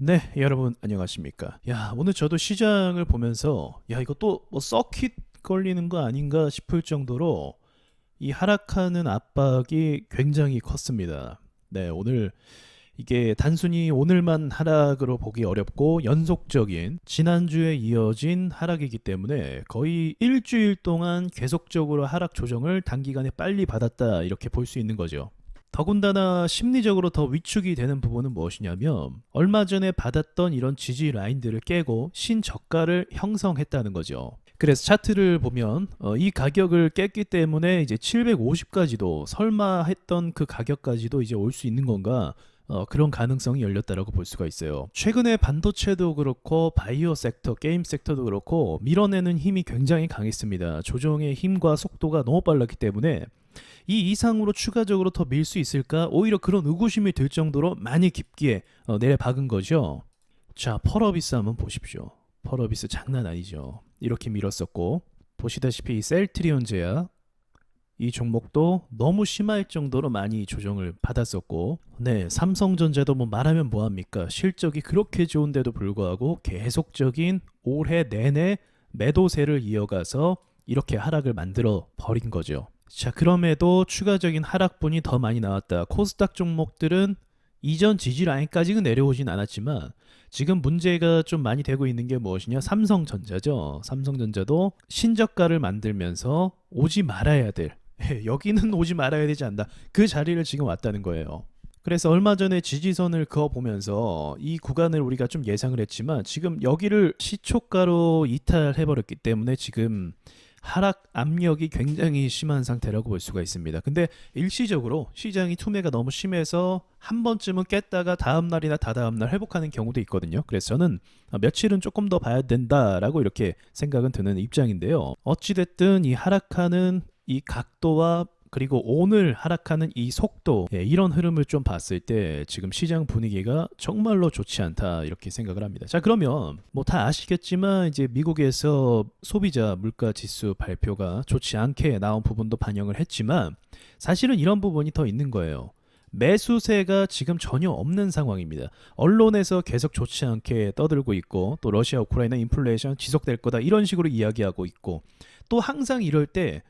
네, 여러분 안녕하십니까? 야, 오늘 저도 시장을 보면서 이거 또 뭐 서킷 걸리는 거 아닌가 싶을 정도로 이 하락하는 압박이 굉장히 컸습니다. 네, 오늘 이게 단순히 오늘만 하락으로 보기 어렵고 연속적인 지난주에 이어진 하락이기 때문에 거의 일주일 동안 계속적으로 하락 조정을 단기간에 빨리 받았다 이렇게 볼 수 있는 거죠. 더군다나 심리적으로 더 위축이 되는 부분은 무엇이냐면 얼마 전에 받았던 이런 지지 라인들을 깨고 신저가를 형성했다는 거죠. 그래서 차트를 보면 이 가격을 깼기 때문에 이제 750까지도 설마 했던 그 가격까지도 이제 올 수 있는 건가, 그런 가능성이 열렸다라고 볼 수가 있어요. 최근에 반도체도 그렇고 바이오 섹터, 게임 섹터도 그렇고 밀어내는 힘이 굉장히 강했습니다. 조정의 힘과 속도가 너무 빨랐기 때문에 이 이상으로 추가적으로 더 밀 수 있을까? 오히려 그런 의구심이 들 정도로 많이 깊게 내려박은 거죠. 자, 펄어비스 한번 보십시오. 펄어비스 장난 아니죠. 이렇게 밀었었고, 보시다시피 이 셀트리온 제약 이 종목도 너무 심할 정도로 많이 조정을 받았었고, 네, 삼성전자도 뭐 말하면 뭐합니까? 실적이 그렇게 좋은데도 불구하고 계속적인 올해 내내 매도세를 이어가서 이렇게 하락을 만들어 버린 거죠. 자, 그럼에도 추가적인 하락분이 더 많이 나왔다. 코스닥 종목들은 이전 지지 라인까지는 내려오진 않았지만 지금 문제가 좀 많이 되고 있는 게 무엇이냐? 삼성전자죠. 삼성전자도 신저가를 만들면서 오지 말아야 될, 여기는 오지 말아야 되지 않나, 그 자리를 지금 왔다는 거예요. 그래서 얼마 전에 지지선을 그어보면서 이 구간을 우리가 좀 예상을 했지만 지금 여기를 시초가로 이탈해버렸기 때문에 지금 하락 압력이 굉장히 심한 상태라고 볼 수가 있습니다. 근데 일시적으로 시장이 투매가 너무 심해서 한 번쯤은 깼다가 다음날이나 다다음날 회복하는 경우도 있거든요. 그래서 저는 며칠은 조금 더 봐야 된다라고 이렇게 생각은 드는 입장인데요. 어찌됐든 이 하락하는 이 각도와 그리고 오늘 하락하는 이 속도, 이런 흐름을 좀 봤을 때 지금 시장 분위기가 정말로 좋지 않다 이렇게 생각을 합니다. 자, 그러면 뭐 다 아시겠지만 이제 미국에서 소비자 물가 지수 발표가 좋지 않게 나온 부분도 반영을 했지만 사실은 이런 부분이 더 있는 거예요. 매수세가 지금 전혀 없는 상황입니다. 언론에서 계속 좋지 않게 떠들고 있고, 또 러시아 우크라이나 인플레이션 지속될 거다 이런 식으로 이야기하고 있고, 또 항상 이럴 때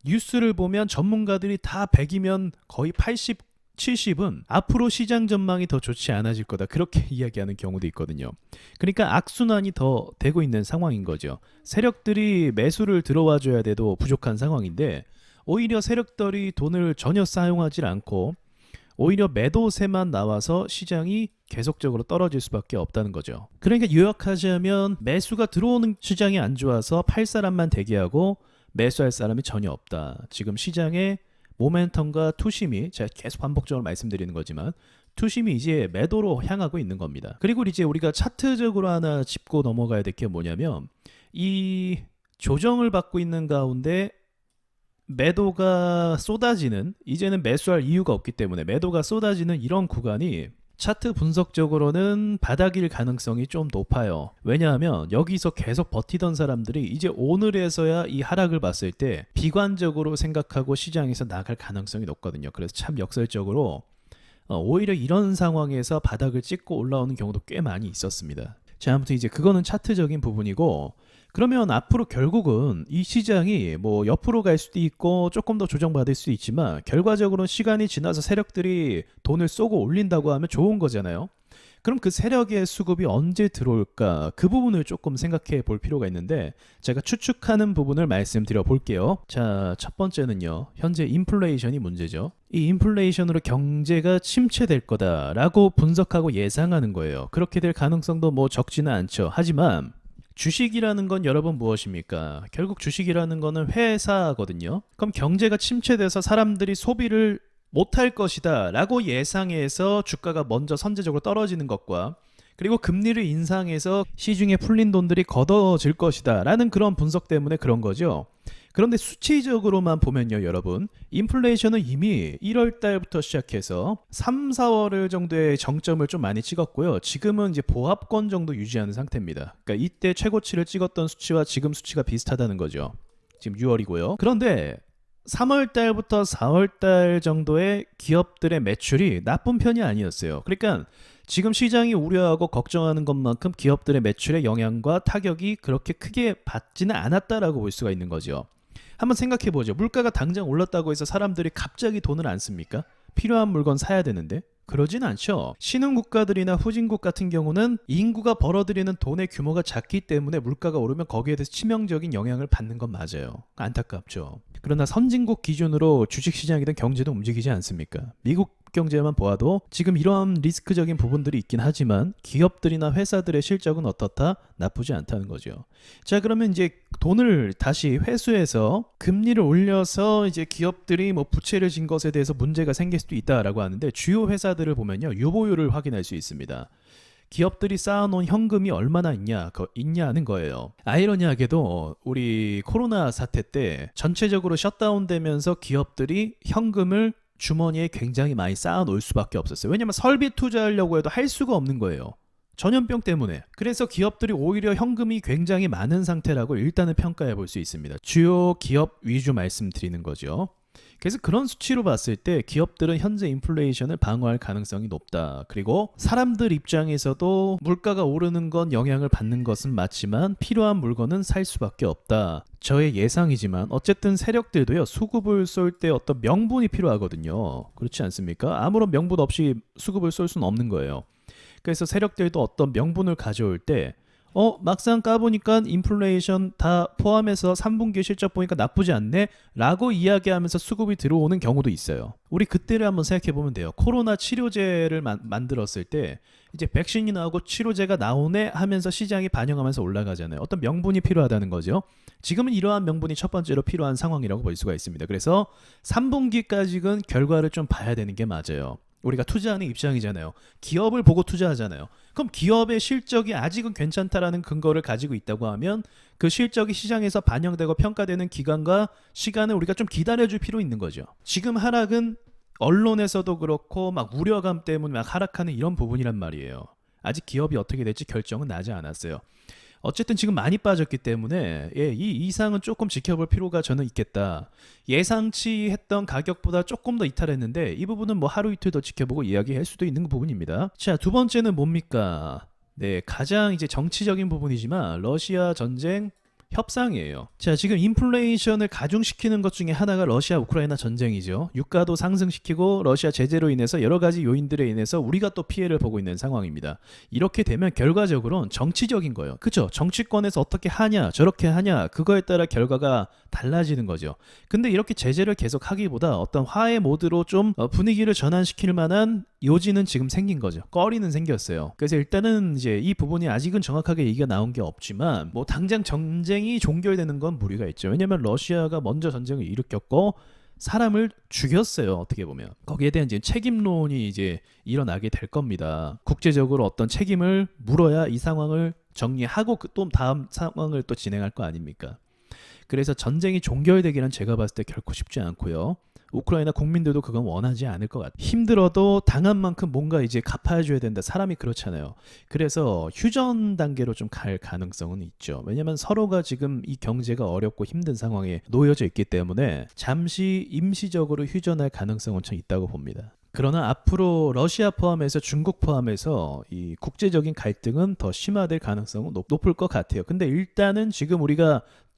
뉴스를 보면 전문가들이 다 100이면 거의 80, 70은 앞으로 시장 전망이 더 좋지 않아질 거다 그렇게 이야기하는 경우도 있거든요. 그러니까 악순환이 더 되고 있는 상황인 거죠. 세력들이 매수를 들어와 줘야 돼도 부족한 상황인데 오히려 세력들이 돈을 전혀 사용하지 않고 오히려 매도세만 나와서 시장이 계속적으로 떨어질 수밖에 없다는 거죠. 그러니까 요약하자면 매수가 들어오는 시장이 안 좋아서 팔 사람만 대기하고 매수할 사람이 전혀 없다. 지금 시장의 모멘텀과 투심이, 제가 계속 반복적으로 말씀드리는 거지만 투심이 이제 매도로 향하고 있는 겁니다. 그리고 이제 우리가 차트적으로 하나 짚고 넘어가야 될 게 뭐냐면 이 조정을 받고 있는 가운데 매도가 쏟아지는, 이제는 매수할 이유가 없기 때문에 매도가 쏟아지는 이런 구간이 차트 분석적으로는 바닥일 가능성이 좀 높아요. 왜냐하면 여기서 계속 버티던 사람들이 이제 오늘에서야 이 하락을 봤을 때 비관적으로 생각하고 시장에서 나갈 가능성이 높거든요. 그래서 참 역설적으로 오히려 이런 상황에서 바닥을 찍고 올라오는 경우도 꽤 많이 있었습니다. 자, 아무튼 이제 그거는 차트적인 부분이고, 그러면 앞으로 결국은 이 시장이 뭐 옆으로 갈 수도 있고 조금 더 조정받을 수도 있지만 결과적으로는 시간이 지나서 세력들이 돈을 쏘고 올린다고 하면 좋은 거잖아요. 그럼 그 세력의 수급이 언제 들어올까? 그 부분을 조금 생각해 볼 필요가 있는데 제가 추측하는 부분을 말씀드려 볼게요. 자, 첫 번째는요. 현재 인플레이션이 문제죠. 이 인플레이션으로 경제가 침체될 거다라고 분석하고 예상하는 거예요. 그렇게 될 가능성도 뭐 적지는 않죠. 하지만 주식이라는 건 여러분 무엇입니까? 결국 주식이라는 거는 회사거든요. 그럼 경제가 침체돼서 사람들이 소비를 못할 것이다 라고 예상해서 주가가 먼저 선제적으로 떨어지는 것과, 그리고 금리를 인상해서 시중에 풀린 돈들이 걷어질 것이다 라는 그런 분석 때문에 그런 거죠. 그런데 수치적으로만 보면요, 여러분, 인플레이션은 이미 1월 달부터 시작해서 3, 4월 정도의 정점을 좀 많이 찍었고요. 지금은 이제 보합권 정도 유지하는 상태입니다. 그러니까 이때 최고치를 찍었던 수치와 지금 수치가 비슷하다는 거죠. 지금 6월이고요. 그런데 3월 달부터 4월 달 정도의 기업들의 매출이 나쁜 편이 아니었어요. 그러니까 지금 시장이 우려하고 걱정하는 것만큼 기업들의 매출에 영향과 타격이 그렇게 크게 받지는 않았다라고 볼 수가 있는 거죠. 한번 생각해보죠. 물가가 당장 올랐다고 해서 사람들이 갑자기 돈을 안 씁니까? 필요한 물건 사야 되는데? 그러진 않죠. 신흥국가들이나 후진국 같은 경우는 인구가 벌어들이는 돈의 규모가 작기 때문에 물가가 오르면 거기에 대해서 치명적인 영향을 받는 건 맞아요. 안타깝죠. 그러나 선진국 기준으로 주식시장이든 경제도 움직이지 않습니까? 미국 경제만 보아도 지금 이러한 리스크적인 부분들이 있긴 하지만 기업들이나 회사들의 실적은 어떻다? 나쁘지 않다는 거죠. 자, 그러면 이제 돈을 다시 회수해서 금리를 올려서 이제 기업들이 뭐 부채를 진 것에 대해서 문제가 생길 수도 있다라고 하는데, 주요 회사들을 보면요, 유보율을 확인할 수 있습니다. 기업들이 쌓아놓은 현금이 얼마나 있냐는 거예요. 아이러니하게도 우리 코로나 사태 때 전체적으로 셧다운되면서 기업들이 현금을 주머니에 굉장히 많이 쌓아놓을 수밖에 없었어요. 왜냐면 설비 투자하려고 해도 할 수가 없는 거예요. 전염병 때문에. 그래서 기업들이 오히려 현금이 굉장히 많은 상태라고 일단은 평가해 볼 수 있습니다. 주요 기업 위주 말씀드리는 거죠. 그래서 그런 수치로 봤을 때 기업들은 현재 인플레이션을 방어할 가능성이 높다. 그리고 사람들 입장에서도 물가가 오르는 건 영향을 받는 것은 맞지만 필요한 물건은 살 수밖에 없다. 저의 예상이지만 어쨌든 세력들도요, 수급을 쏠 때 어떤 명분이 필요하거든요. 그렇지 않습니까? 아무런 명분 없이 수급을 쏠 수는 없는 거예요. 그래서 세력들도 어떤 명분을 가져올 때 막상 까보니까 인플레이션 다 포함해서 3분기 실적 보니까 나쁘지 않네 라고 이야기하면서 수급이 들어오는 경우도 있어요. 우리 그때를 한번 생각해보면 돼요. 코로나 치료제를 만들었을 때 이제 백신이 나오고 치료제가 나오네 하면서 시장이 반영하면서 올라가잖아요. 어떤 명분이 필요하다는 거죠. 지금은 이러한 명분이 첫 번째로 필요한 상황이라고 볼 수가 있습니다. 그래서 3분기까지는 결과를 좀 봐야 되는 게 맞아요. 우리가 투자하는 입장이잖아요. 기업을 보고 투자하잖아요. 그럼 기업의 실적이 아직은 괜찮다라는 근거를 가지고 있다고 하면 그 실적이 시장에서 반영되고 평가되는 기간과 시간을 우리가 좀 기다려줄 필요 있는 거죠. 지금 하락은 언론에서도 그렇고 막 우려감 때문에 막 하락하는 이런 부분이란 말이에요. 아직 기업이 어떻게 될지 결정은 나지 않았어요. 어쨌든 지금 많이 빠졌기 때문에 이 이상은 조금 지켜볼 필요가 저는 있겠다. 예상치 했던 가격보다 조금 더 이탈했는데 이 부분은 뭐 하루 이틀 더 지켜보고 이야기할 수도 있는 부분입니다. 자, 두 번째는 뭡니까? 네, 가장 이제 정치적인 부분이지만 러시아 전쟁 협상이에요. 자, 지금 인플레이션을 가중시키는 것 중에 하나가 러시아 우크라이나 전쟁이죠. 유가도 상승시키고 러시아 제재로 인해서 여러 가지 요인들에 인해서 우리가 또 피해를 보고 있는 상황입니다. 이렇게 되면 결과적으로는 정치적인 거예요. 그렇죠? 정치권에서 어떻게 하냐 저렇게 하냐 그거에 따라 결과가 달라지는 거죠. 근데 이렇게 제재를 계속 하기보다 어떤 화해 모드로 좀 분위기를 전환시킬 만한 요지는 지금 생긴 거죠. 꺼리는 생겼어요. 그래서 일단은 이제 이 부분이 아직은 정확하게 얘기가 나온 게 없지만 뭐 당장 전쟁이 종결되는 건 무리가 있죠. 왜냐면 러시아가 먼저 전쟁을 일으켰고 사람을 죽였어요. 어떻게 보면 거기에 대한 이제 책임론이 이제 일어나게 될 겁니다. 국제적으로 어떤 책임을 물어야 이 상황을 정리하고 또 다음 상황을 또 진행할 거 아닙니까? 그래서 전쟁이 종결되기는 제가 봤을 때 결코 쉽지 않고요. 우크라이나 국민들도 그건 원하지 않을 것 같아요. 힘들어도 당한 만큼 뭔가 이제 갚아줘야 된다. 사람이 그렇잖아요. 그래서 휴전 단계로 좀 갈 가능성은 있죠. 왜냐면 서로가 지금 이 경제가 어렵고 힘든 상황에 놓여져 있기 때문에 잠시 임시적으로 휴전할 가능성은 좀 있다고 봅니다. 그러나 앞으로 러시아 포함해서 중국 포함해서 이 국제적인 갈등은 더 심화될 가능성은 높을 것 같아요. 근데 일단은 지금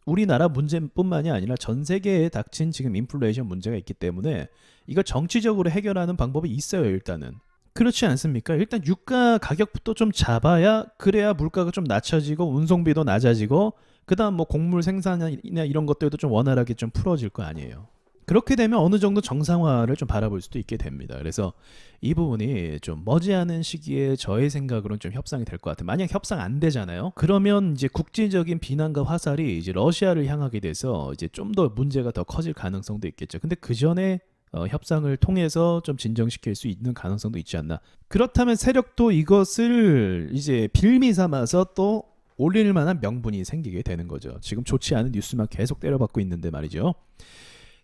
우리나라 문제뿐만이 아니라 전 세계에 닥친 지금 인플레이션 문제가 있기 때문에 이걸 정치적으로 해결하는 방법이 있어요. 일단은 그렇지 않습니까? 일단 유가 가격부터 좀 잡아야 그래야 물가가 좀 낮춰지고 운송비도 낮아지고 그다음 뭐 곡물 생산이나 이런 것들도 좀 원활하게 좀 풀어질 거 아니에요. 그렇게 되면 어느 정도 정상화를 좀 바라볼 수도 있게 됩니다. 그래서 이 부분이 좀 머지않은 시기에 저의 생각으로는 좀 협상이 될 것 같아요. 만약 협상 안 되잖아요. 그러면 이제 국제적인 비난과 화살이 이제 러시아를 향하게 돼서 이제 좀 더 문제가 더 커질 가능성도 있겠죠. 근데 그 전에 협상을 통해서 좀 진정시킬 수 있는 가능성도 있지 않나. 그렇다면 세력도 이것을 이제 빌미 삼아서 또 올릴 만한 명분이 생기게 되는 거죠. 지금 좋지 않은 뉴스만 계속 때려받고 있는데 말이죠.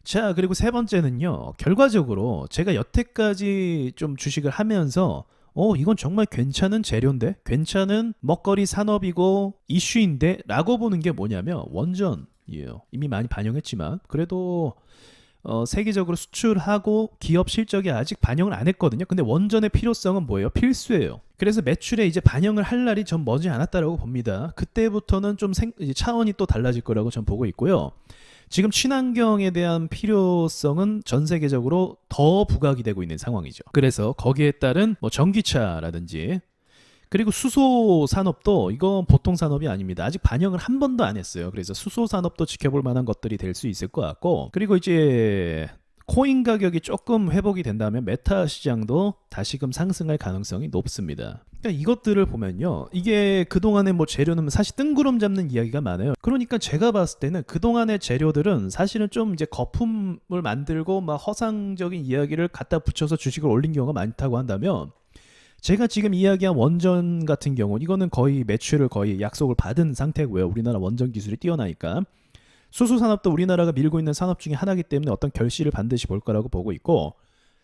자, 그리고 세 번째는요. 결과적으로 제가 여태까지 좀 주식을 하면서 이건 정말 괜찮은 재료인데? 괜찮은 먹거리 산업이고 이슈인데? 라고 보는 게 뭐냐면 원전이에요. 이미 많이 반영했지만 그래도 세계적으로 수출하고 기업 실적이 아직 반영을 안 했거든요. 근데 원전의 필요성은 뭐예요? 필수예요. 그래서 매출에 이제 반영을 할 날이 전 머지 않았다라고 봅니다. 그때부터는 좀 이제 차원이 또 달라질 거라고 전 보고 있고요. 지금 친환경에 대한 필요성은 전 세계적으로 더 부각이 되고 있는 상황이죠. 그래서 거기에 따른 뭐 전기차라든지 그리고 수소 산업도 이건 보통 산업이 아닙니다. 아직 반영을 한 번도 안 했어요. 그래서 수소 산업도 지켜볼 만한 것들이 될 수 있을 것 같고, 그리고 이제 코인 가격이 조금 회복이 된다면 메타 시장도 다시금 상승할 가능성이 높습니다. 그러니까 이것들을 보면요, 이게 그동안의 뭐 재료는 사실 뜬구름 잡는 이야기가 많아요. 그러니까 제가 봤을 때는 그동안의 재료들은 사실은 좀 이제 거품을 만들고 막 허상적인 이야기를 갖다 붙여서 주식을 올린 경우가 많다고 한다면, 제가 지금 이야기한 원전 같은 경우 이거는 거의 매출을 거의 약속을 받은 상태고요. 우리나라 원전 기술이 뛰어나니까. 수소 산업도 우리나라가 밀고 있는 산업 중에 하나이기 때문에 어떤 결실을 반드시 볼 거라고 보고 있고,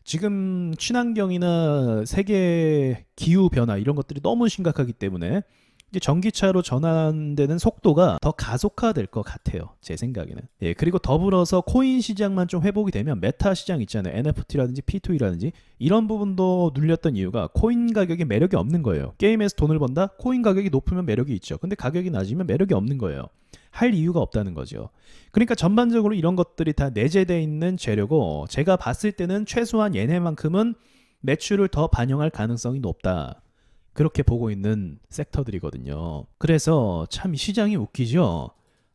지금 친환경이나 세계 기후 변화 이런 것들이 너무 심각하기 때문에 이제 전기차로 전환되는 속도가 더 가속화될 것 같아요. 제 생각에는. 예, 그리고 더불어서 코인 시장만 좀 회복이 되면 메타 시장 있잖아요. NFT라든지 P2E라든지 이런 부분도 눌렸던 이유가 코인 가격이 매력이 없는 거예요. 게임에서 돈을 번다? 코인 가격이 높으면 매력이 있죠. 근데 가격이 낮으면 매력이 없는 거예요. 할 이유가 없다는 거죠. 그러니까 전반적으로 이런 것들이 다 내재되어 있는 재료고, 제가 봤을 때는 최소한 얘네만큼은 매출을 더 반영할 가능성이 높다. 그렇게 보고 있는 섹터들이거든요. 그래서 참 시장이 웃기죠.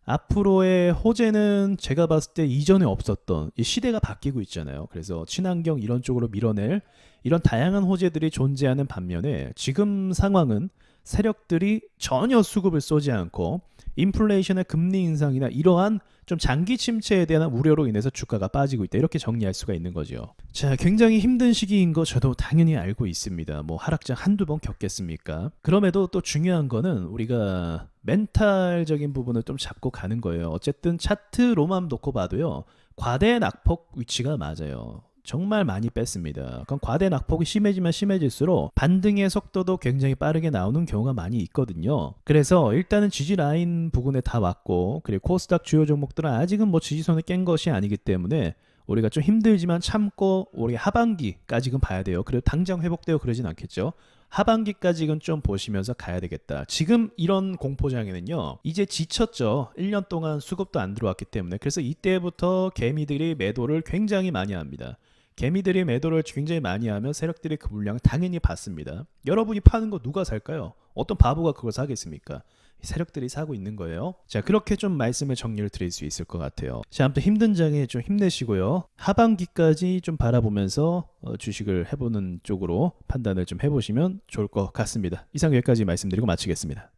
앞으로의 호재는 제가 봤을 때 이전에 없었던 이 시대가 바뀌고 있잖아요. 그래서 친환경 이런 쪽으로 밀어낼 이런 다양한 호재들이 존재하는 반면에 지금 상황은 세력들이 전혀 수급을 쏘지 않고 인플레이션의 금리 인상이나 이러한 좀 장기 침체에 대한 우려로 인해서 주가가 빠지고 있다. 이렇게 정리할 수가 있는 거죠. 자, 굉장히 힘든 시기인 거 저도 당연히 알고 있습니다. 뭐 하락장 한두 번 겪겠습니까? 그럼에도 또 중요한 거는 우리가 멘탈적인 부분을 좀 잡고 가는 거예요. 어쨌든 차트로만 놓고 봐도요, 과대 낙폭 위치가 맞아요. 정말 많이 뺐습니다. 그럼 과대 낙폭이 심해지면 심해질수록 반등의 속도도 굉장히 빠르게 나오는 경우가 많이 있거든요. 그래서 일단은 지지 라인 부근에 다 왔고, 그리고 코스닥 주요 종목들은 아직은 뭐 지지선을 깬 것이 아니기 때문에 우리가 좀 힘들지만 참고 우리 하반기까지는 봐야 돼요. 그래도 당장 회복되고 그러진 않겠죠. 하반기까지는 좀 보시면서 가야 되겠다. 지금 이런 공포장에는요, 이제 지쳤죠. 1년 동안 수급도 안 들어왔기 때문에. 그래서 이때부터 개미들이 매도를 굉장히 많이 합니다. 개미들이 매도를 굉장히 많이 하면 세력들이 그 물량을 당연히 받습니다. 여러분이 파는 거 누가 살까요? 어떤 바보가 그걸 사겠습니까? 세력들이 사고 있는 거예요. 자, 그렇게 좀 말씀을 정리를 드릴 수 있을 것 같아요. 자, 아무튼 힘든 장에 좀 힘내시고요. 하반기까지 좀 바라보면서 주식을 해보는 쪽으로 판단을 좀 해보시면 좋을 것 같습니다. 이상 여기까지 말씀드리고 마치겠습니다.